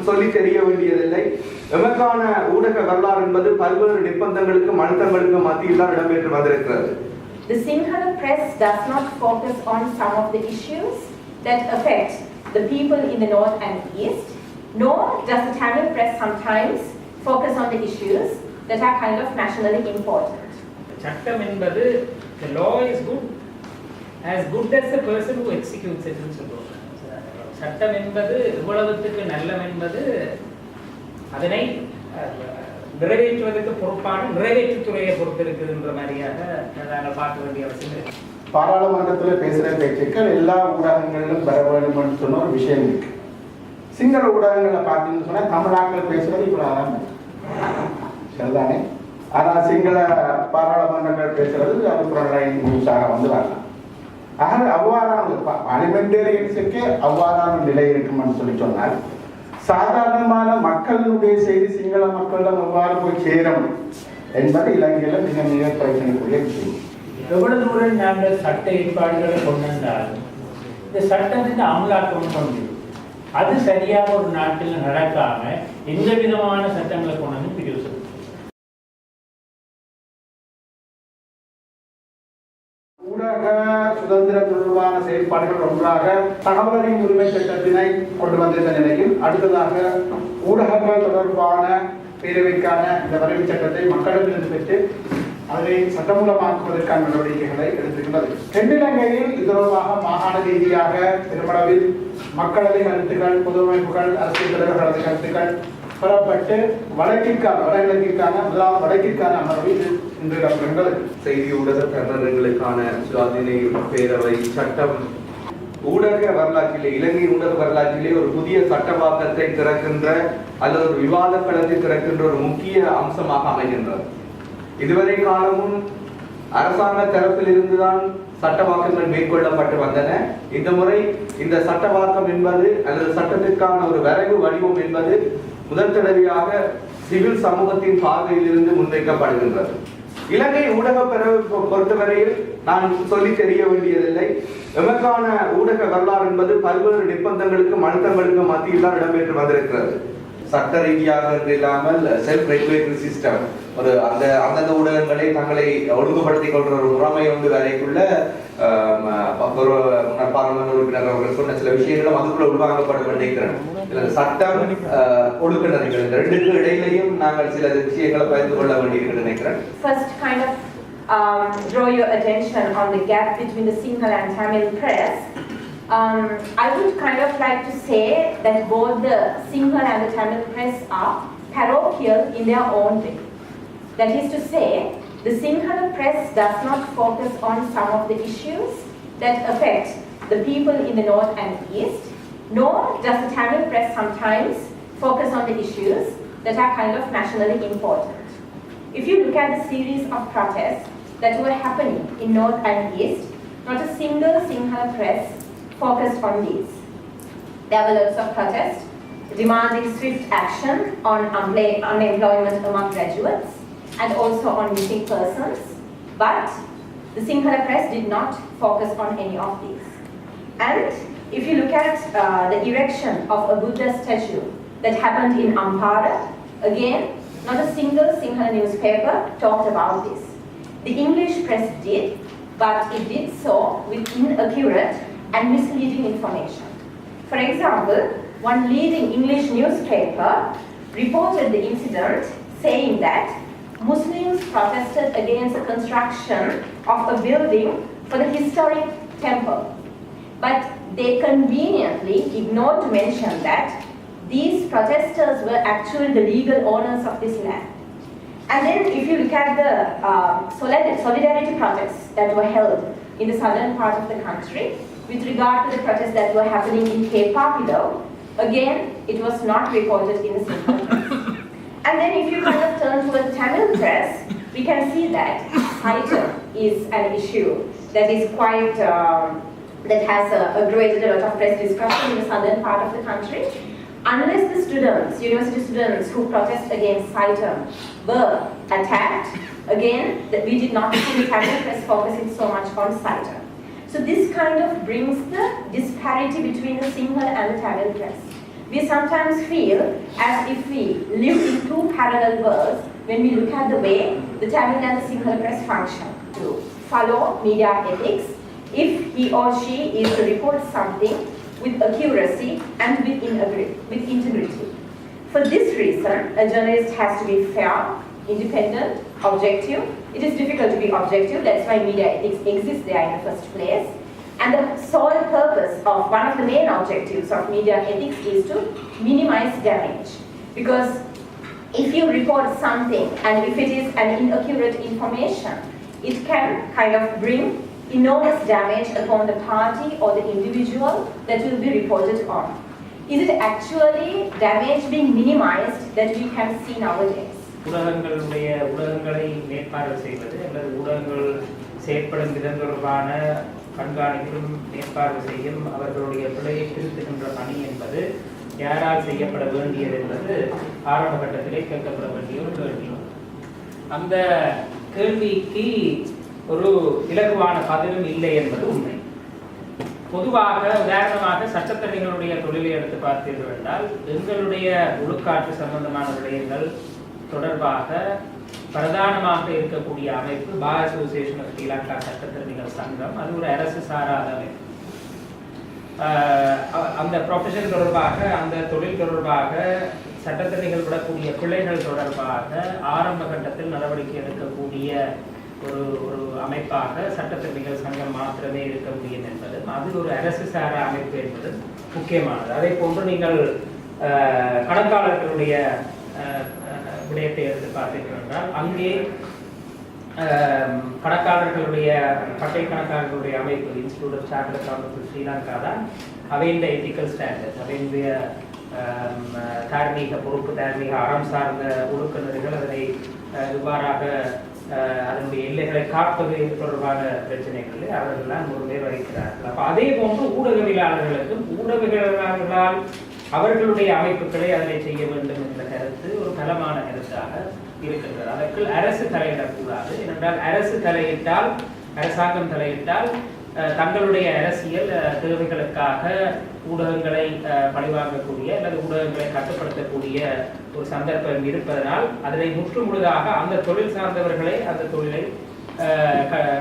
சொல்லி தெரிய வேண்டியதில்லை. எமக்கான ஊடக வரலாறு என்பது பல்வேறு நிர்பந்தங்களுக்கும் அழுத்தங்களுக்கும் மத்தியில் தான் இடம்பெற்று வந்திருக்கிறது. The Sinhala press does not focus on some of the issues that affect the people in the north and east, nor does the Tamil press sometimes focus on the issues that are kind of nationally important. சட்டம் என்பது the law is good as the person who executes it ன்னு சொல்லுவாங்க. சட்டம் என்பது எவ்வளவுக்கு நல்லம் என்பது அதனை நிறைவேற்றுவதற்கு பொறுப்பான நிறைவேற்றுத்துறையை பொறுத்து இருக்குதுன்ற மாதிரியாக நாங்கள் பார்க்க வேண்டிய அவசியம் இருக்கு. பாராளுமன்றத்தில் பேசுகிற பேச்சுக்கள் எல்லா ஊடகங்களிலும் வர வேண்டும் சொன்ன ஒரு விஷயம் இருக்கு. சிங்கள ஊடகங்களை பார்த்தீங்கன்னு சொன்னால் தமிழாக்கள் பேசுறது இவ்வளோ சரிதானே. ஆனால் சிங்கள பாராளுமன்றங்கள் பேசுறது அது புறநிலையின் நியூஸாக வந்து வரலாம். ஆக அவ்வாறான பார்லிமெண்டேரியன்ஸுக்கு அவ்வாறான நிலை இருக்குமென்னு சொல்லி சொன்னால் சாதாரணமான மக்களுடைய செய்தி சிங்கள மக்களிடம் எவ்வாறு போய் சேரும் என்பது இலங்கையில் மிக மிக பிரச்சனைக்குரிய விஷயம். எவ்வளவு தூரம் நாங்கள் சட்ட ஏற்பாடுகளை கொண்டு வந்தாலும் இந்த சட்டத்தின் அமலாக்கம் கொண்டு அது சரியாக ஒரு நாட்டில் நடக்காம எந்த விதமான சட்டங்களை கொண்டு வந்து பிரிவு ஊடக சுதந்திரம் தொடர்பான செயல்பாடுகள் ஒன்றாக தகவலின் உரிமை சட்டத்தினை கொண்டு வந்திருந்த நிலையில் அடுத்ததாக ஊடகங்கள் தொடர்பான பேரவைக்கான இந்த வரைவு சட்டத்தை மக்களிடமிருந்து பெற்று அதை சட்டமூலமாக்குவதற்கான நடவடிக்கைகளை எடுத்திருக்கிறது. தென்னிலங்கையில் இது தொடர்பாக மாகாண ரீதியாக பெருமளவில் மக்களவை கருத்துக்கள், பொது அமைப்புகள், அரசியல் தலைவர்களது கருத்துக்கள் பெறப்பட்டு வடகிழக்கிற்கான முதலாவது வடக்கிற்கான அமர்வு இது இன்று இடம்பெறுகிறது. செய்தி ஊடக தரங்களுக்கான சுயாதீன பேரவை சட்டம் ஊடக வரலாற்றிலே, இலங்கை ஊடக வரலாற்றிலே ஒரு புதிய சட்டவாக்கத்தை திறக்கின்ற அல்லது ஒரு விவாத களத்தை திறக்கின்ற ஒரு முக்கிய அம்சமாக அமைகின்றது. இதுவரை காலமும் அரசாங்க தரப்பில் இருந்துதான் சட்டவாக்கங்கள் மேற்கொள்ளப்பட்டு வந்தன. இந்த முறை இந்த சட்டவாக்கம் என்பது அல்லது சட்டத்திற்கான ஒரு வரைவு வடிவம் என்பது முதல் தடவையாக சிவில் சமூகத்தின் பார்வையில் இருந்து முன்வைக்கப்படுகின்றது. இலங்கை ஊடக பொறுத்தவரையில் நான் சொல்லி தெரிய வேண்டியதில்லை. எமக்கான ஊடக வரலாறு என்பது பல்வேறு நிர்பந்தங்களுக்கும் அழுத்தங்களுக்கும் மத்தியில் தான் இடம்பெற்று வந்திருக்கிறது. சட்ட ரீதியாக இல்லாமல் செல்ஃப் ரெகுலேட்டரி சிஸ்டம் ஒரு அந்தந்த ஊடகங்களை தங்களை ஒழுங்குபடுத்திக் கொள்ற ஒரு முறைமை வந்து வரைக்குள்ள பாராளுமன்ற உறுப்பினர் அவர்கள் சொன்ன சில விஷயங்களும் அதுக்குள்ள உள்வாங்கப்படும் நினைக்கிறேன். சட்டம் ஒழுங்குநர்கள் இந்த ரெண்டுக்கு இடையிலையும் நாங்கள் சில விஷயங்களை பகிர்ந்து கொள்ள வேண்டியிருக்கிறது நினைக்கிறேன். First kind of draw your attention on the gap between the Sinhala and Tamil press. I would kind of like to say that both the Sinhala and the Tamil press are parochial in their own way. That is to say, the Sinhala press does not focus on some of the issues that affect the people in the north and east, nor does the Tamil press sometimes focus on the issues that are kind of nationally important. If you look at the series of protests that were happening in north and east, not a single Sinhala press focused on these. There were lots of protests demanding swift action on unemployment among graduates and also on missing persons, but the Sinhala press did not focus on any of these. And if you look at the erection of a Buddha statue that happened in Ampara, again, not a single Sinhala newspaper talked about this. The English press did, but it did so with inaccurate and misleading information. For example, one leading English newspaper reported the incident saying that Muslims protested against the construction of a building for the historic temple. But they conveniently ignored to mention that these protesters were actually the legal owners of this land. And then if you look at the solidarity protests that were held in the southern part of the country, with regard to the protests that were happening in Cape Papido, again, it was not reported in the Sinhala press. And then if you kind of turn towards the Tamil press, we can see that SITEM is an issue that is quite, that has aggravated a lot of press discussion in the southern part of the country. Unless the students, university students who protest against SITEM were attacked, again, that we did not see the Tamil press focusing so much on SITEM. So this kind of brings the disparity between the Sinhala and the Tamil press. we sometimes feel as if we live in two parallel worlds when we look at the way the Tamil and the Sinhala press function. To follow media ethics, if he or she is to report something with accuracy and with integrity. For this reason, a journalist has to be fair, independent, objective. It is difficult to be objective, that's why media ethics exists there in the first place. And the sole purpose of one of the main objectives of media ethics is to minimize damage. Because if you report something and if it is an inaccurate information, it can kind of bring enormous damage upon the party or the individual that will be reported on. Is it actually damage being minimized that we can see nowadays? ஊடகங்களை மேற்பார்வை செய்வது அல்லது ஊடகங்கள் செயற்படும் விதம் தொடர்பான கண்காணிப்பும் மேற்பார்வை செய்யும் அவர்களுடைய பிழையை திருத்துகின்ற பணி என்பது யாரால் செய்யப்பட வேண்டியது என்பது ஆரம்ப கட்டத்திலே கேட்கப்பட வேண்டிய ஒரு கேள்வி. அந்த கேள்விக்கு ஒரு இலகுவான பதிலும் இல்லை என்பது உண்மை. பொதுவாக உதாரணமாக சட்டத்தரணிகளுடைய தொழிலை எடுத்து பார்த்தீர்கள் என்றால் எங்களுடைய ஒழுக்காற்று சம்பந்தமான விடயங்கள் தொடர்பாக பிரதானமாக இருக்கக்கூடிய அமைப்பு பார் அசோசியேஷன் ஆஃப் ஸ்ரீலங்கா சட்டத்தரணிகள் சங்கம். அது ஒரு அரசு சாராத அமைப்பு. அந்த ப்ரொஃபஷன் தொடர்பாக அந்த தொழில் தொடர்பாக சட்டத்தரணிகள் விடக்கூடிய பிள்ளைகள் தொடர்பாக ஆரம்ப கட்டத்தில் நடவடிக்கை எடுக்கக்கூடிய ஒரு அமைப்பாக சட்டத்தரணிகள் சங்கம் மாத்திரமே இருக்க முடியும் என்பது அது ஒரு அரசு சாரா அமைப்பு என்பது முக்கியமானது. அதே போன்று நீங்கள் கணக்காளர்களுடைய விடயத்தை எடுத்து பார்த்தீர்கள் என்றால் அங்கே கணக்காளர்களுடைய பட்டை கணக்காளர்களுடைய அமைப்பு institute of chartered accountants Sri Lanka தான் அவையின் எத்திக்கல் ஸ்டாண்டர்ட்ஸ் அவையினுடைய தார்மீக பொறுப்பு தார்மீக அறம் சார்ந்த ஒழுக்குநர்கள் அதனை இவ்வாறாக அதனுடைய எல்லைகளை காப்பது தொடர்பான பிரச்சனைகளை அவர்கள்லாம் முழுமை வகிக்கிறார்கள். அப்போ அதே போன்று ஊடகவியலாளர்களுக்கும் ஊடகவியலாளர்களால் அவர்களுடைய அமைப்புகளை அதனை செய்ய வேண்டும் என்ற கருத்து ஒரு பலமான கருத்தாக இருக்கின்றது. அதற்குள் அரசு தலையிடக்கூடாது. ஏனென்றால் அரசு தலையிட்டால் அரசாங்கம் தலையிட்டால் தங்களுடைய அரசியல் தேவைகளுக்காக ஊடகங்களை பழிவாங்கக்கூடிய அல்லது ஊடகங்களை கட்டுப்படுத்தக்கூடிய ஒரு சந்தர்ப்பம் இருப்பதனால் அதனை முற்றுமுழுதாக அந்த தொழில் சார்ந்தவர்களை அந்த தொழிலை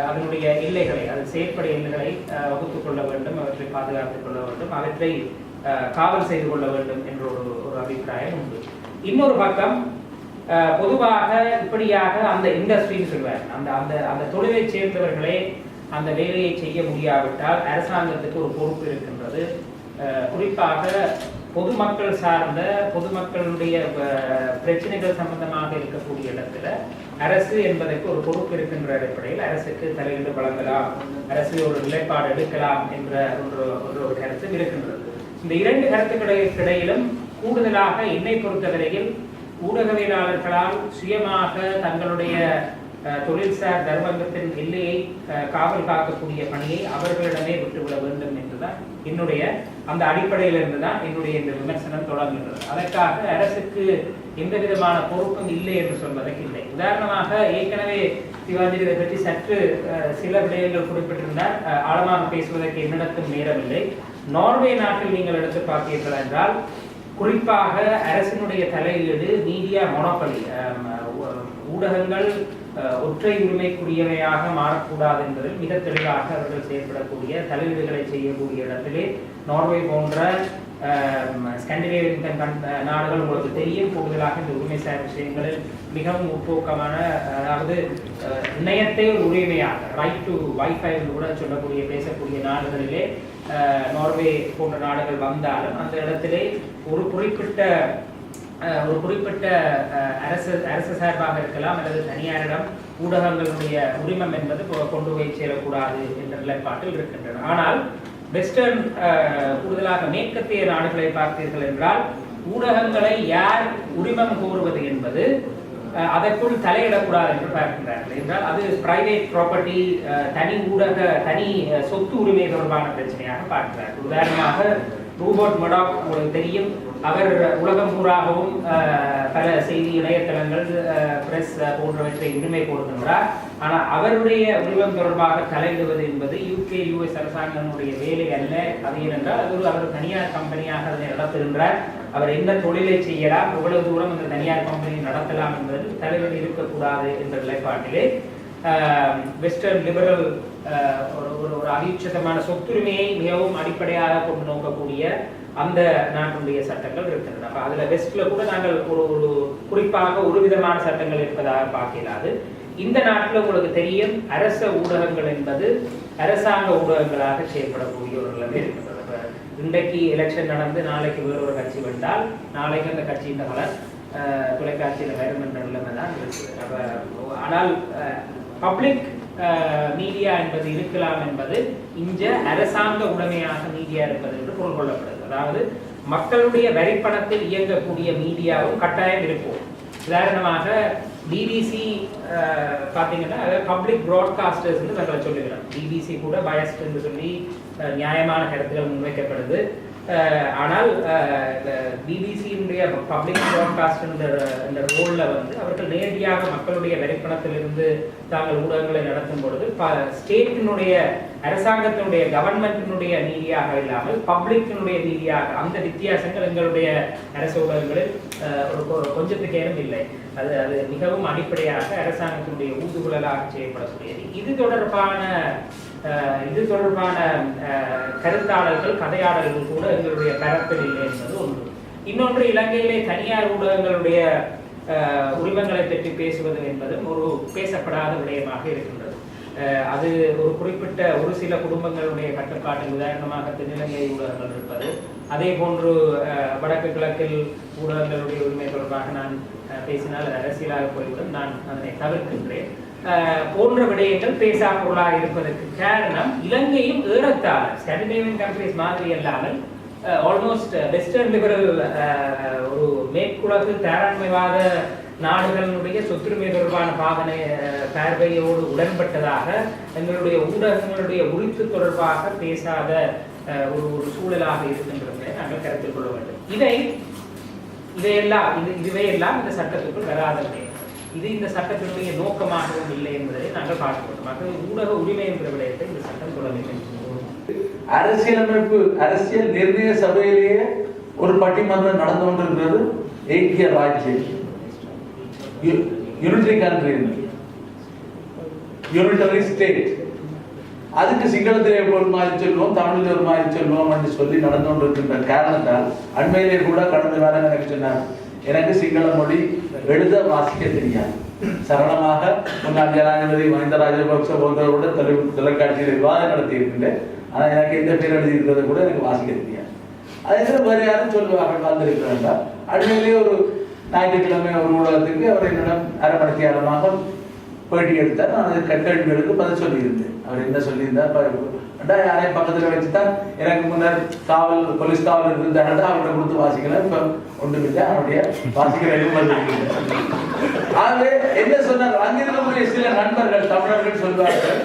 அதனுடைய எல்லைகளை அது செயற்படை எல்லைகளை வகுத்துக் கொள்ள வேண்டும், அவற்றை பாதுகாத்துக் கொள்ள வேண்டும், அவற்றை காவல் செய்து கொள்ள வேண்டும் என்ற ஒரு அபிப்பிராயம் உண்டு. இன்னொரு பக்கம் பொதுவாக இப்படியாக அந்த இண்டஸ்ட்ரின்னு சொல்வார் அந்த அந்த அந்த தொழிலை சேர்ந்தவர்களே அந்த வேலையை செய்ய முடியாவிட்டால் அரசாங்கத்துக்கு ஒரு பொறுப்பு இருக்கின்றது. குறிப்பாக பொதுமக்கள் சார்ந்த பொதுமக்களுடைய பிரச்சனைகள் சம்பந்தமாக இருக்கக்கூடிய இடத்துல அரசு என்பதற்கு ஒரு பொறுப்பு இருக்கின்ற அடிப்படையில் அரசுக்கு தலையீடு வழங்கலாம், அரசு ஒரு நிலைப்பாடு எடுக்கலாம் என்ற ஒரு கருத்து இருக்கின்றது. இந்த இரண்டு கருத்துக்களுக்கிடையிலும் கூடுதலாக என்னை பொறுத்தவரையில் ஊடகவியலாளர்களால் சுயமாக தங்களுடைய தொழில்சார் தர்மங்கத்தின் எல்லையை காவல் காக்கக்கூடிய பணியை அவர்களிடமே விட்டுவிட வேண்டும் என்றுதான் என்னுடைய அந்த அடிப்படையிலிருந்து தான் என்னுடைய இந்த விமர்சனம் தொடங்குகிறது. அதற்காக அரசுக்கு எந்த விதமான பொறுப்பும் இல்லை என்று சொல்வதற்கு இல்லை. உதாரணமாக ஏற்கனவே சிவாஜி இதை பற்றி சற்று சில விடயங்கள் குறிப்பிட்டிருந்தால் ஆழமாக பேசுவதற்கு என்னிடத்தும் நேரமில்லை. நார்வே நாட்டில் நீங்கள் எடுத்து பார்த்தீர்கள் என்றால் குறிப்பாக அரசினுடைய தலையீடு மீடியா மொனோபலி ஊடகங்கள் ஒற்றை உரிமைக்குரியவையாக மாறக்கூடாது என்பதில் மிக தெளிவாக அவர்கள் செயல்படக்கூடிய தலையீடுகளை செய்யக்கூடிய இடத்திலே நார்வே போன்ற ஸ்காண்டினேவியன் நாடுகள் உங்களுக்கு தெரியும். கூடுதலாக இந்த உரிமைசார் விஷயங்களில் மிகவும் முற்போக்கமான அதாவது இணையத்தை ஒரு உரிமையாக ரைட் டு வைஃபை கூட சொல்லக்கூடிய பேசக்கூடிய நாடுகளிலே நார்வே போன்ற நாடுகள் வந்தாலும் அந்த இடத்திலே ஒரு குறிப்பிட்ட அரசு சார்பாக இருக்கலாம் அல்லது தனியாரிடம் ஊடகங்களுடைய உரிமம் என்பது கொண்டு போய் சேரக்கூடாது என்ற நிலைப்பாட்டில் இருக்கின்றன. ஆனால் வெஸ்டர்ன் கூடுதலாக மேற்கத்திய நாடுகளை பார்த்தீர்கள் என்றால் ஊடகங்களை யார் உரிமம் கோருவது என்பது அதற்குள் தலையிடக்கூடாது என்று பார்க்கின்றார்கள். என்றால் அது பிரைவேட் ப்ராப்பர்ட்டி தனி சொத்து உரிமை தொடர்பான பிரச்சனையாக பார்க்கிறார்கள். உதாரணமாக ரூபர்ட் மர்டாக் உங்களுக்கு தெரியும், அவர் உலகம் பூராகவும் பல செய்தி இணையதளங்கள் பிரஸ் போன்றவற்றை உரிமை கொடுக்கின்றார். ஆனால் அவருடைய உரிமம் தொடர்பாக தலையிடுவது என்பது US அரசாங்கத்தினுடைய வேலை அல்ல. அது ஏனென்றால் அது அவர் தனியார் கம்பெனியாக அதனை நடத்துகின்றார். அவர் என்ன தொழிலை செய்யலாம், எவ்வளவு தூரம் அந்த தனியார் கம்பெனியை நடத்தலாம் என்பதில் தலைவர் இருக்கக்கூடாது என்ற நிலைப்பாட்டிலே வெஸ்டர்ன் லிபரல் ஒரு அவிச்சதமான சொத்துரிமையை மிகவும் அடிப்படையாக கொண்டு நோக்கக்கூடிய அந்த நாட்டினுடைய சட்டங்கள் இருக்கின்றன. அப்ப அதுல வெஸ்ட்ல கூட நாங்கள் ஒரு குறிப்பாக ஒரு விதமான சட்டங்கள் இருப்பதாக பார்க்கலாது. இந்த நாட்டில் உங்களுக்கு தெரியும், அரச ஊடகங்கள் என்பது அரசாங்க ஊடகங்களாக செயல்படக்கூடிய ஒரு நிலைமை இருக்கின்றது. இன்றைக்கு எலெக்ஷன் நடந்து நாளைக்கு வேறொரு கட்சி வந்தால் நாளைக்கு அந்த கட்சியின் கலர் தொலைக்காட்சியில் வரும் என்ற நிலைமை தான் இருக்குது. ஆனால் பப்ளிக் மீடியா என்பது இருக்கலாம் என்பது இங்க அரசாங்க உடைமையாக மீடியா இருப்பது என்று பொருள் கொள்ளப்படுது. அதாவது மக்களுடைய வரிப்பணத்தில் இயங்கக்கூடிய மீடியாவும் கட்டாயம் இருக்கும். உதாரணமாக பிபிசி பார்த்தீங்கன்னா பப்ளிக் ப்ராட்காஸ்டர்ஸ் தங்களை சொல்லுகிறார். பிபிசி கூட பயஸ்ட் என்று சொல்லி நியாயமான கருத்துக்கள் முன்வைக்கப்படுது. ஆனால் பிபிசியினுடைய பப்ளிக் ப்ராட்காஸ்ட் என்ற ரோலில் வந்து அவர்கள் நேரடியாக மக்களுடைய வரிப்பணத்திலிருந்து தாங்கள் ஊடகங்களை நடத்தும் பொழுது ஸ்டேட்டினுடைய அரசாங்கத்தினுடைய கவர்மெண்டினுடைய மீடியாக இல்லாமல் பப்ளிக்கினுடைய மீடியாக அந்த வித்தியாசங்கள் எங்களுடைய அரசு ஊடகங்களில் ஒரு கொஞ்சத்துக்கு ஏதும் இல்லை. அது மிகவும் அடிப்படையாக அரசாங்கத்தினுடைய ஊதுகுழலாக செய்யப்படக்கூடியது. இது தொடர்பான கருத்தாளர்கள் கதையாளர்கள் கூட எங்களுடைய தரப்பில் இல்லை என்பது ஒன்று. இன்னொன்று, இலங்கையிலே தனியார் ஊடகங்களுடைய உரிமங்களை பற்றி பேசுவது என்பதும் ஒரு பேசப்படாத விடயமாக இருக்கின்றது. அது ஒரு குறிப்பிட்ட ஒரு சில குடும்பங்களுடைய கட்டுப்பாட்டில், உதாரணமாக தென்னிலங்கை ஊடகங்கள் இருப்பது, அதே போன்று வடக்கு கிழக்கில் ஊடகங்களுடைய உரிமை தொடர்பாக நான் பேசினால் அது அரசியலாக போய்விடும். நான் அதனை தவிர்க்கின்றேன். போன்ற விடயங்கள் பேசா பொருளாக இருப்பதற்கு காரணம், இலங்கையும் ஏறத்தாழ ஸ்காண்டினேவியன் கண்ட்ரிஸ் மாதிரி அல்லாமல் ஆல்மோஸ்ட் வெஸ்டர்ன் லிபரல் ஒரு மேற்குலகு தாராண்மைவாத நாடுகளுடைய சொத்துரிமை தொடர்பான பார்வையோடு உடன்பட்டதாக எங்களுடைய ஊடகங்களுடைய உரித்து தொடர்பாக பேசாத ஒரு சூழலாக இருக்கின்றதை நாங்கள் கருத்தில் கொள்ள வேண்டும். இவையெல்லாம் இந்த சட்டத்திற்குள் வராதவை. இது இந்த சட்டத்தினுடைய நோக்கமாகவும் இல்லை என்பதை நாங்கள் பார்க்கிறோம். ஊடக உரிமை என்ற விடயத்தை இந்த சட்டம் தொடர்ந்து அரசியலமைப்பு அரசியல் நிர்ணய சபையிலேயே ஒரு பட்டிமன்றம் நடந்து கொண்டிருக்கிறது. ஏக்கிய ராஜ்யம், யூனிட்டரி கண்ட்ரி, யூனிட்டரி ஸ்டேட். அதுக்கு சிங்களத்திலே ஒரு மாதிரி சொல்லுவோம், தமிழில் ஒரு மாதிரி சொல்லுவோம் என்று சொல்லி நடந்து கொண்டிருக்கின்ற காரணத்தால் அண்மையிலே கூட கடந்த வாரம் எனக்கு சொன்னார், எனக்கு சிங்கள மொழி எழுத வாசிக்க தெரியாது. சரளமாக முன்னாள் ஜனாதிபதி மஹிந்த ராஜபக்ச போன்றவரோட தொலைக்காட்சியில் விவாதம் நடத்தி இருக்கின்றேன். ஆனால் எனக்கு எந்த பேர் எழுதி இருக்கிறத கூட எனக்கு வாசிக்க தெரியாது. அதே வேறு யாரும் சொல்லுவார்கள் வந்திருக்கிறார். அண்மையிலே ஒரு ஞாயிற்றுக்கிழமை ஒரு ஊடகத்துக்கு அவர் என்னிடம் அரை மணி நேரமாக பேட்டி எடுத்தார். நான் அது கேள்விகளுக்கு பதில் சொல்லியிருந்தேன். அவர் என்ன சொல்லியிருந்தார், யாரையும் பக்கத்தில் வச்சுதான் எனக்கு முன்னர் போலீஸ் காவல் இருந்தாண்டா அவர்கிட்ட கொடுத்து வாசிக்கலாம். இப்ப ஒன்றுமில்லை, அவனுடைய வாசிக்கிற ஆகவே என்ன சொன்னார், அங்கிருக்கக்கூடிய சில நண்பர்கள் தமிழர்கள் சொல்வார்கள்,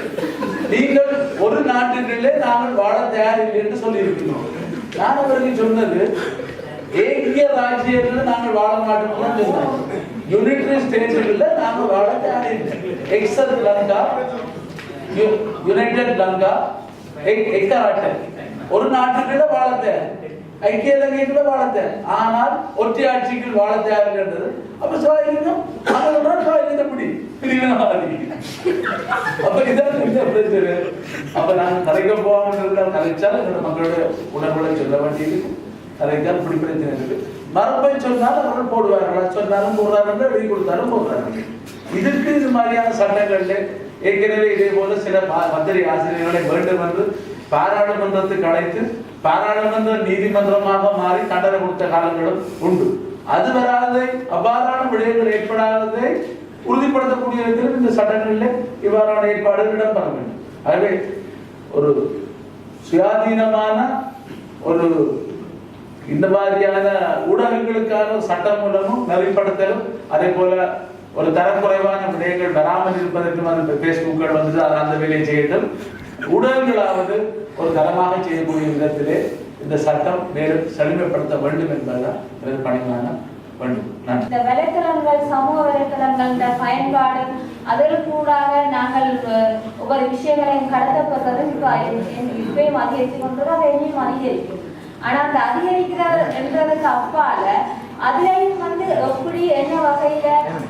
நீங்கள் ஒரு நாட்டிலே நாங்கள் வாழ தயாரில்லை என்று சொல்லி இருக்கிறோம். நான் அவர்கள் சொன்னது, ஏக்கிய ராஜ்யத்தில் நாங்கள் வாழ மாட்டோம் சொன்னாங்க. யூனிட்டரி ஸ்டேட்ஸ்ல நாங்கள் வாழ தயாரில்லை. எக்ஸல் லங்கா, யுனைடெட் லங்கா, ஒரு நாட்டுக்குள்ள வாழ தேவை, ஐக்கிய இலங்கைக்குள்ள வாழ தேவை. ஆனால் ஒற்றை ஆட்சிக்குள் வாழ தேவைன்றது அப்ப சாயிலும் அப்ப இதான் பிரச்சனை. அப்ப நாங்க கலைக்க போவாங்க கலைச்சால் என்னோட மக்களோட உணர்வுகளை சொல்ல வேண்டியது. கலைக்கால் இப்படி பிரச்சனை இருக்கு. மரபை சொன்னாலும் அவர்கள் போடுவார்கள், சொன்னாலும் போடுறாங்க, எழுதி கொடுத்தாலும் போடுறாங்க. இதுக்கு இது மாதிரியான சட்டங்கள்ல ஏற்கனவே இதே போல சில மந்திரி ஆசிரியர்களை வேண்டும் என்று பாராளுமன்றத்துக்கு அழைத்து பாராளுமன்ற நீதிமன்றமாக மாறி தண்டனை கொடுத்த காலங்களும் உண்டு. அது வராததை, அவ்வாறான விடயங்கள் ஏற்படாததை உறுதிப்படுத்தக்கூடிய விதத்தில் இந்த சட்டங்களில் இவ்வாறான ஏற்பாடுகள் இடம்பெற வேண்டும். ஆகவே ஒரு சுயாதீனமான ஒரு இந்த மாதிரியான ஊடகங்களுக்கான சட்டம் மூலமும் நெறிப்படுத்தலும், அதே போல ஒரு தரக்குறைவான விடயங்கள் வராமல் இருப்பதற்கும் அந்த பேஸ்புக்கள் வந்து அந்த வேலையை செய்யட்டும். ஊடகங்களாவது ஒரு தரமாக செய்யக்கூடிய விதத்திலே இந்த சட்டம் மேலும் செழுமைப்படுத்த வேண்டும் என்பதுதான் எனது பணிவான வேண்டும். நன்றி. இந்த வலைத்தளங்கள், சமூக வலைத்தளங்கள், இந்த பயன்பாடு அதற்கூடாக நாங்கள் ஒவ்வொரு விஷயங்களையும் கடத்தப்படுறது இப்பயும் அதிகரித்து கொண்டு அதை இனியும் அதிகரிக்கும். ஆனா அந்த அதிகரிக்கிறது என்றதுக்கு அப்பால அதுலயும் எப்படி என்ன வகையில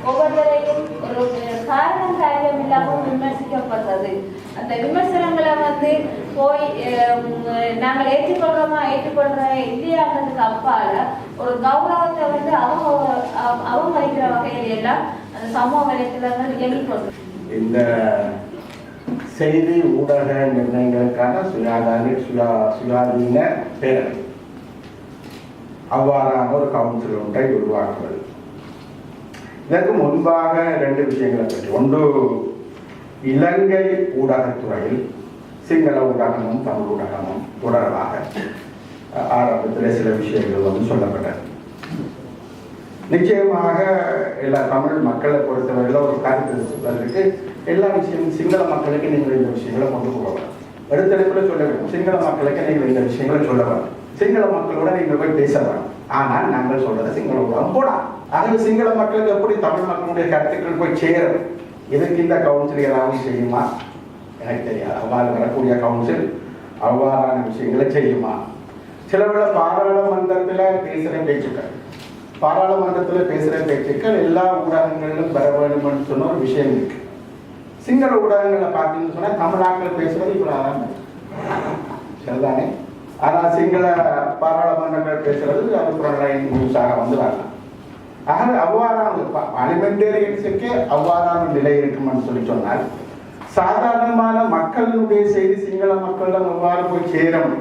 ஒவ்வொருவரையும் ஒரு காரணம் காரியம் இல்லாமல் விமர்சிக்கப்படுறது. அந்த விமர்சனங்களை போய் நாங்கள் ஏற்றுக்கொள்ற இல்லையான்றதுக்கு அப்பால ஒரு கௌரவத்தை அவமதிக்கிற வகையில எல்லாம் அந்த சமூக வலைத்தளங்கள் இயங்கிக் கொண்டு இந்த செய்தி ஊடக நிர்ணயங்களுக்கான சுயாதீன பேரவை அவ்வாறான ஒரு கவுன்சில் ஒன்றை உருவாக்குவது. இதற்கு முன்பாக 2 விஷயங்களை பற்றி, ஒன்று இலங்கை ஊடகத்துறையில் சிங்கள ஊடகமும் தமிழ் ஊடகமும் தொடர்பாக ஆரம்பத்தில் சில விஷயங்கள் சொல்லப்பட்டது. நிச்சயமாக எல்லா தமிழ் மக்களை பொறுத்தவரையில் ஒரு கருத்து சொல்றதுக்கு எல்லா விஷயமும் சிங்கள மக்களுக்கு நீங்கள் இந்த விஷயங்களை கொண்டு போகலாம். எடுத்தெடுப்பில் சொல்ல வேண்டும், சிங்கள மக்களுக்கு நீங்கள் இந்த விஷயங்களை சொல்லலாம், சிங்கள மக்களோட நீங்கள் போய் பேசலாம். ஆனால் நாங்கள் சொல்றதை சிங்கள ஊடகம் போடலாம். ஆகவே சிங்கள மக்களுக்கு எப்படி தமிழ் மக்களுடைய கருத்துக்கள் போய் சேரும்? இதுக்கு இந்த கவுன்சில் ஏதாவது செய்யுமா? எனக்கு தெரியாது. அவ்வாறு வரக்கூடிய கவுன்சில் அவ்வாறான விஷயங்களை செய்யுமா? சில வேளை பாராளுமன்றத்தில் பேசுகிற பேச்சுக்கள் எல்லா ஊடகங்களிலும் வர வேண்டும்னு சொன்ன ஒரு விஷயம் இருக்கு. சிங்கள ஊடகங்களில் பார்த்தீங்கன்னு சொன்னால் தமிழாக்கள் பேசுறது இவ்வளோதான் சரிதானே. ஆனால் சிங்கள பாராளுமன்றங்கள் பேசுறது அது புறநிலை நியூஸாக வந்துடுறாங்க. ஆகவே அவ்வாறான பார்லிமெண்டேரியன்ஸுக்கு அவ்வாறான நிலை இருக்குமென்னு சொன்னால் சாதாரணமான மக்களுடைய செய்தி சிங்கள மக்களிடம் எவ்வாறு போய் சேரும்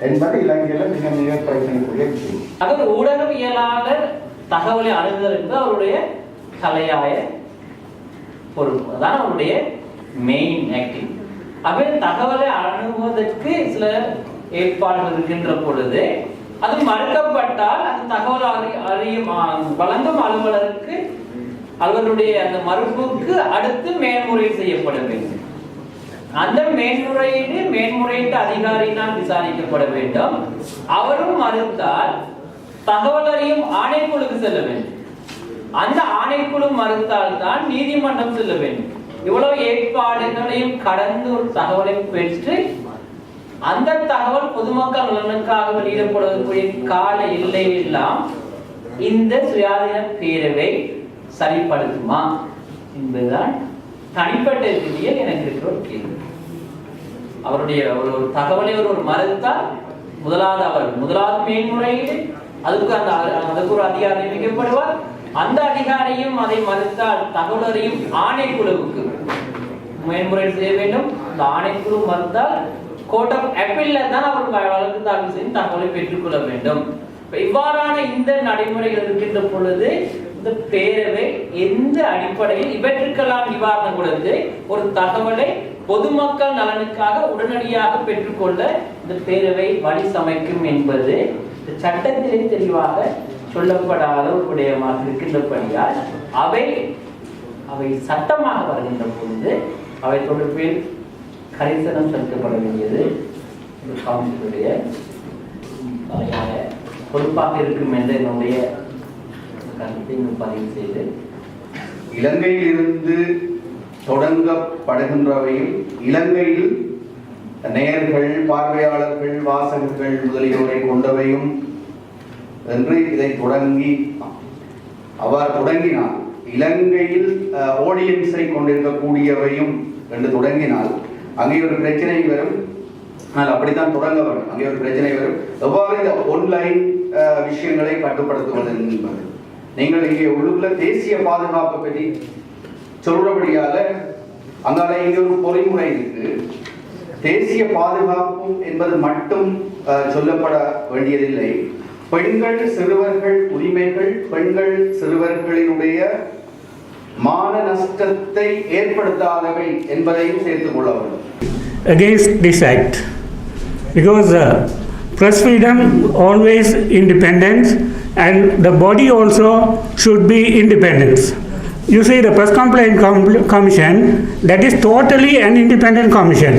என்பது இலங்கையில் மிக மிக பிரச்சனைக்குரிய விஷயம். அது ஊடகவியலாளர் தகவலை அணுகுதல் என்பது அவருடைய தலையாய பொறுப்பு, அதான் அவருடைய மெயின் ஆக்டிங். அப்படி தகவலை அணுகுவதற்கு சில ஏற்பாடுகள் இருக்கின்ற பொழுது அது மறுக்கப்பட்டால் அந்த தகவல் அறியும் வழங்கும் அலுவலருடைய அந்த மறுப்புக்கு அடுத்து மேன்முறையீடு செய்யப்பட வேண்டும். அந்த மேன்முறையீட்டு அதிகாரியினால் விசாரிக்கப்பட வேண்டும். அவரும் மறுத்தால் தகவல் அறியும் ஆணைக்குழுக்கு செல்ல வேண்டும். அந்த ஆணைக்குழு மறுத்தால் தான் நீதிமன்றம் செல்ல வேண்டும். இவ்வளவு ஏற்பாடுகளையும் கடந்து ஒரு தகவலை பெற்று அந்த தகவல் பொதுமக்கள் நலனுக்காக வெளியிடப்படக்கூடிய கால எல்லையெல்லாம் இந்த சுயாதீன பேரவை சரிப்படுத்துமா என்பதுதான் தனிப்பட்ட ரீதியில் எனக்கு இருக்கிற ஒரு கேள்வி. அவருடைய ஒரு தகவலை ஒரு மறுத்தால் முதலாவது மேன்முறையீடு, அதுக்கு ஒரு அதிகாரி நியமிக்கப்படுவார். அந்த அதிகாரியும் அதை மறுத்தால் தகவல் அறியும் ஆணைக்குழுவுக்கு மேன்முறையீடு செய்ய வேண்டும். அந்த ஆணைக்குழு மறுத்தால் கோர்ட் ஆஃப் அப்பீல்ல தான் அவர் வழக்கு தாக்கல் செய்து தகவலை பெற்றுக்கொள்ள வேண்டும். இவ்வாறான இந்த நடைமுறைகள் இருக்கின்ற பொழுது இந்த பேரவை எந்த அடிப்படையில் இவற்றுக்கெல்லாம் நிவாரணம் கொடுத்து ஒரு தகவலை பொதுமக்கள் நலனுக்காக உடனடியாக பெற்றுக்கொள்ள இந்த பேரவை வழி சமைக்கும் என்பது இந்த சட்டத்திலே தெளிவாக சொல்லப்படாத ஒரு விடயமாக இருக்கின்றபடியால் அவை சட்டமாக வருகின்ற பொழுது அவை தொடர்பில் கரிசனம் செலுத்தப்பட வேண்டியது இந்த கவுன்சிலுடைய பொறுப்பாக இருக்கும் என்ற என்னுடைய கருத்தை பதிவு செய்து, இலங்கையிலிருந்து தொடங்கப்படுகின்றவையும் இலங்கையில் நேயர்கள், பார்வையாளர்கள், வாசகர்கள் முதலியோரை கொண்டவையும் என்று இதை அவ்வாறு தொடங்கினால் இலங்கையில் ஆடியன்ஸை கொண்டிருக்கக்கூடியவையும் என்று தொடங்கினால் அங்கே ஒரு பிரச்சனை வரும். ஆனால் அப்படித்தான் தொடங்க வேண்டும். அங்கே ஒரு பிரச்சனை வரும். எவ்வாறு இந்த ஆன்லைன் விஷயங்களை கட்டுப்படுத்துவது என்பது நீங்கள் இங்கே உள்ளுக்குள்ள தேசிய பாதுகாப்பை பற்றி சொல்றபடியால அங்கால இங்கே ஒரு பொறிமுறை இருக்கு. தேசிய பாதுகாப்பு என்பது மட்டும் சொல்லப்பட வேண்டியதில்லை. பெண்கள் சிறுவர்கள் உரிமைகள், பெண்கள் சிறுவர்களினுடைய மான நஷ்டத்தை ஏற்படுத்தாதவை என்பதையும் சேர்த்துக் கொள்ள வேண்டும். Against this act, because press freedom always independence and the body also should be independence. You see the Press Complaint Commission, that is totally an independent commission.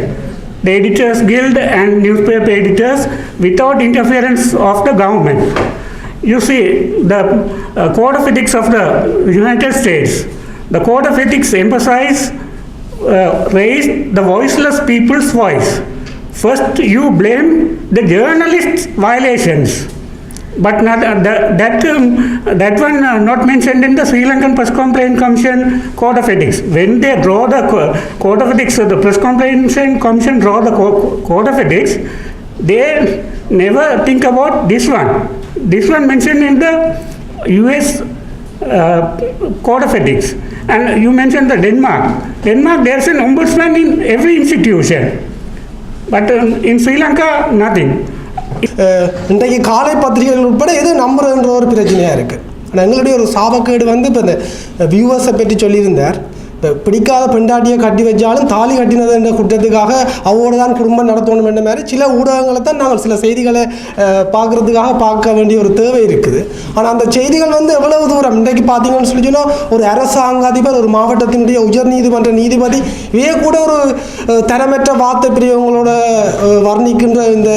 the Editors Guild and newspaper editors without interference of the government. You see, the Code of Ethics of the United States, the Code of Ethics emphasizes raise the voiceless people's voice. First, you blame the journalists' violations, but not, that one not mentioned in the Sri Lankan Press Complaint Commission Code of Ethics. When they draw the Code of Ethics, the Press Complaint Commission draw the Code of Ethics, they never think about this one. This one mentioned in the US Code of Ethics. And you mentioned the Denmark. Denmark, there's an ombudsman in every institution. But in Sri Lanka, nothing. இன்றைக்கு காலை பத்திரிகைகள் உட்பட எது நம்புறதுன்ற ஒரு பிரச்சனையாக இருக்குது. ஆனால் எங்களுடைய ஒரு சாபக்கேடு வந்து இப்போ இந்த வியூவர்ஸை பற்றி சொல்லியிருந்தார். இப்போ பிடிக்காத பெண்டாட்டியை கட்டி வச்சாலும் தாலி கட்டினது என்ற குற்றத்துக்காக அவோடு தான் குடும்பம் நடத்தணும் என்ற மாதிரி சில ஊடகங்களை தான் நாங்கள் சில செய்திகளை பார்க்குறதுக்காக பார்க்க வேண்டிய ஒரு தேவை இருக்குது. ஆனால் அந்த செய்திகள் வந்து எவ்வளவு தூரம் இன்றைக்கு பார்த்தீங்கன்னு சொல்லி சொன்னால் ஒரு அரசாங்க அதிபர், ஒரு மாவட்டத்தினுடைய உயர் நீதிமன்ற நீதிபதி இவையே கூட ஒரு தரமற்ற வார்த்தை பிரிவுகளோட வர்ணிக்கின்ற இந்த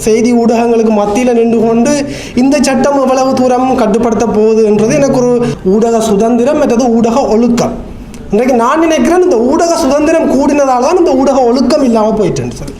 செய்தி ஊடகங்களுக்கு மத்தியில் நின்று கொண்டு இந்த சட்டம் எவ்வளவு தூரம் கட்டுப்படுத்த போகுது என்றது எனக்கு ஒரு ஊடக சுதந்திரம் மற்றது ஊடக ஒழுக்கம். இன்றைக்கு நான் நினைக்கிறேன் இந்த ஊடக சுதந்திரம் கூடினதால் தான் இந்த ஊடக ஒழுக்கம் இல்லாமல் போயிட்டுன்னு சொல்லி.